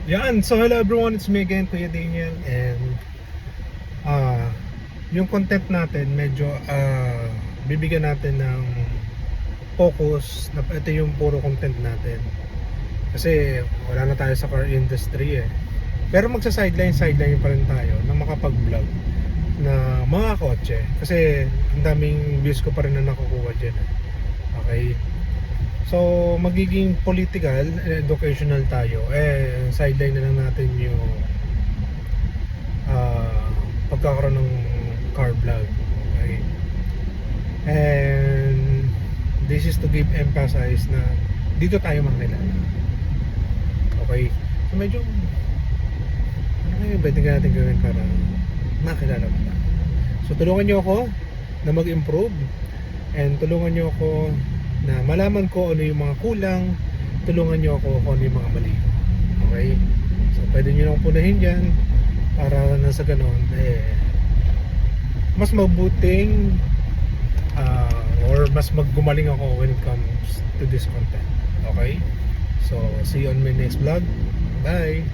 Yan, so hello everyone, it's me again, Kuya Daniel. And yung content natin medyo bibigyan natin ng focus na ito yung puro content natin. Kasi wala na tayo sa car industry eh. Pero magsa-sideline pa rin tayo na makapag-vlog na mga kotse. Kasi ang daming views ko pa rin na nakukuha dyan eh. Okay. So magiging political and educational tayo. Sideline na lang natin yung pagkakaroon ng car vlog. Okay. And this is to give emphasis na dito tayo makilala. Okay. So medyo ano kayo pwede natin gawin para makilala mo tayo. So tulungan nyo ako na mag-improve and tulungan nyo ako na malaman ko ano yung mga kulang, tulungan nyo ako kung ano yung mga mali. Okay? So pwede nyo lang punahin dyan para na sa ganon mas mabuting or mas maggumaling ako when it comes to this content. Okay? So see you on my next vlog. Bye!